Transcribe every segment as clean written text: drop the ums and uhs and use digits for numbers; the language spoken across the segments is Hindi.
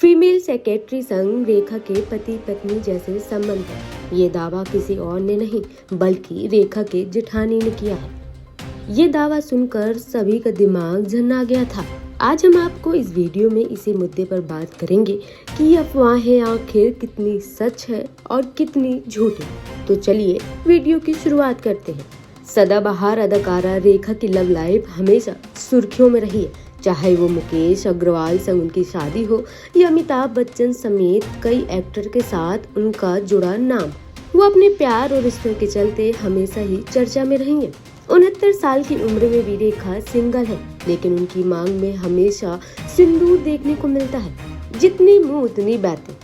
फीमेल सेक्रेटरी संग रेखा के पति पत्नी जैसे संबंध है। ये दावा किसी और ने नहीं बल्कि रेखा के जेठानी ने किया है। ये दावा सुनकर सभी का दिमाग झन्ना गया था। आज हम आपको इस वीडियो में इसी मुद्दे पर बात करेंगे कि ये अफवाहें आखिर कितनी सच है और कितनी झूठी। तो चलिए वीडियो की शुरुआत करते हैं। सदाबहार अदाकारा रेखा की लव लाइफ हमेशा सुर्खियों में रही है, चाहे वो मुकेश अग्रवाल संग उनकी शादी हो या अमिताभ बच्चन समेत कई एक्टर के साथ उनका जुड़ा नाम। वो अपने प्यार और रिश्तों के चलते हमेशा ही चर्चा में रही है। 69 साल की उम्र में भी रेखा सिंगल है, लेकिन उनकी मांग में हमेशा सिंदूर देखने को मिलता है। जितनी मुंह उतनी बातें।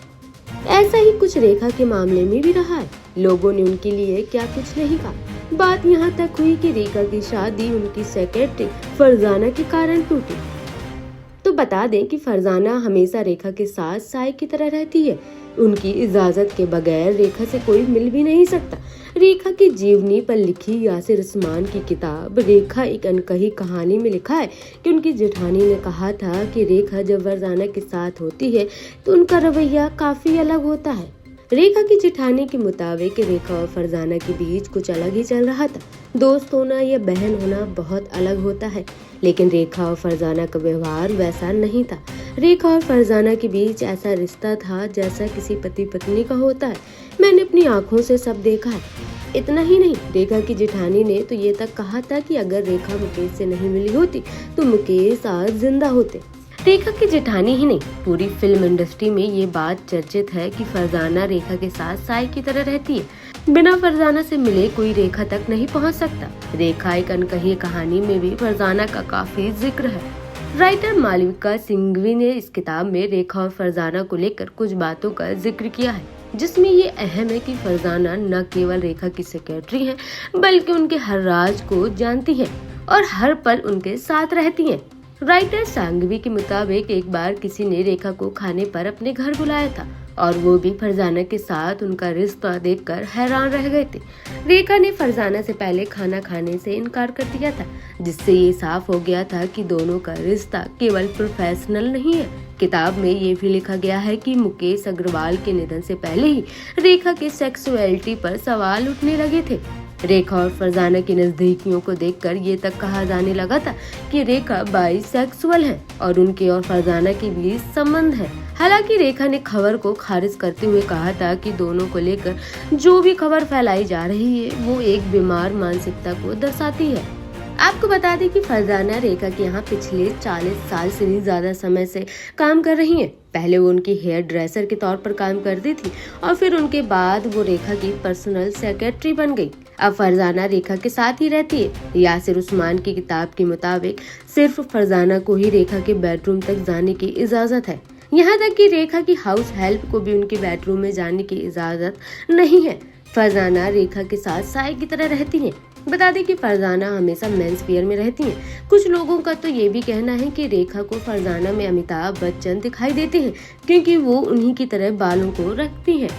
ऐसा ही कुछ रेखा के मामले में भी रहा है। लोगों ने उनके लिए क्या कुछ नहीं कहा। बात यहाँ तक हुई कि रेखा की शादी उनकी सेक्रेटरी फरजाना के कारण टूटी। तो बता दें कि फरजाना हमेशा रेखा के साथ साय की तरह रहती है। उनकी इजाजत के बगैर रेखा से कोई मिल भी नहीं सकता। रेखा की जीवनी पर लिखी यासिर उस्मान की किताब रेखा एक अनकही कहानी में लिखा है कि उनकी जेठानी ने कहा था कि रेखा जब फरजाना के साथ होती है तो उनका रवैया काफी अलग होता है। रेखा की जेठानी के मुताबिक रेखा और फरजाना के बीच कुछ अलग ही चल रहा था। दोस्त होना या बहन होना बहुत अलग होता है, लेकिन रेखा और फरजाना का व्यवहार वैसा नहीं था। रेखा और फरजाना के बीच ऐसा रिश्ता था जैसा किसी पति पत्नी का होता है। मैंने अपनी आंखों से सब देखा है। इतना ही नहीं, रेखा की जेठानी ने तो ये तक कहा था कि अगर रेखा मुकेश से नहीं मिली होती तो मुकेश आज जिंदा होते। रेखा की जेठानी ही नहीं, पूरी फिल्म इंडस्ट्री में ये बात चर्चित है कि फरजाना रेखा के साथ साय की तरह रहती है। बिना फरजाना से मिले कोई रेखा तक नहीं पहुंच सकता। रेखा एक अनकही कहानी में भी फरजाना का काफी जिक्र है। राइटर मालविका सिंघवी ने इस किताब में रेखा और फरजाना को लेकर कुछ बातों का जिक्र किया है, जिसमें ये अहम है कि फरजाना न केवल रेखा की सेक्रेटरी है बल्कि उनके हर राज को जानती है और हर पल उनके साथ रहती है। राइटर सांघवी के मुताबिक एक बार किसी ने रेखा को खाने पर अपने घर बुलाया था और वो भी फरजाना के साथ उनका रिश्ता देखकर हैरान रह गए थे। रेखा ने फरजाना से पहले खाना खाने से इनकार कर दिया था, जिससे ये साफ हो गया था कि दोनों का रिश्ता केवल प्रोफेशनल नहीं है। किताब में ये भी लिखा गया है कि मुकेश अग्रवाल के निधन से पहले ही रेखा की सेक्सुअलिटी पर सवाल उठने लगे थे। रेखा और फरजाना की नजदीकियों को देखकर ये तक कहा जाने लगा था कि रेखा बाइसेक्सुअल है और उनके और फरजाना के बीच संबंध है। हालांकि रेखा ने खबर को खारिज करते हुए कहा था कि दोनों को लेकर जो भी खबर फैलाई जा रही है वो एक बीमार मानसिकता को दर्शाती है। आपको बता दें कि फरजाना रेखा के यहाँ पिछले 40 साल से भी ज्यादा समय से काम कर रही हैं। पहले वो उनकी हेयर ड्रेसर के तौर पर काम करती थी और फिर उनके बाद वो रेखा की पर्सनल सेक्रेटरी बन गई। अब फरजाना रेखा के साथ ही रहती है। यासिर उस्मान की किताब के मुताबिक सिर्फ फरजाना को ही रेखा के बेडरूम तक जाने की इजाजत है। यहाँ तक कि रेखा की हाउस हेल्प को भी उनके बेडरूम में जाने की इजाजत नहीं है। फरजाना रेखा के साथ साय की तरह रहती हैं। बता दें कि फरजाना हमेशा मेंस वियर में रहती हैं। कुछ लोगों का तो ये भी कहना है कि रेखा को फरजाना में अमिताभ बच्चन दिखाई देते हैं, क्योंकि वो उन्हीं की तरह बालों को रखती हैं।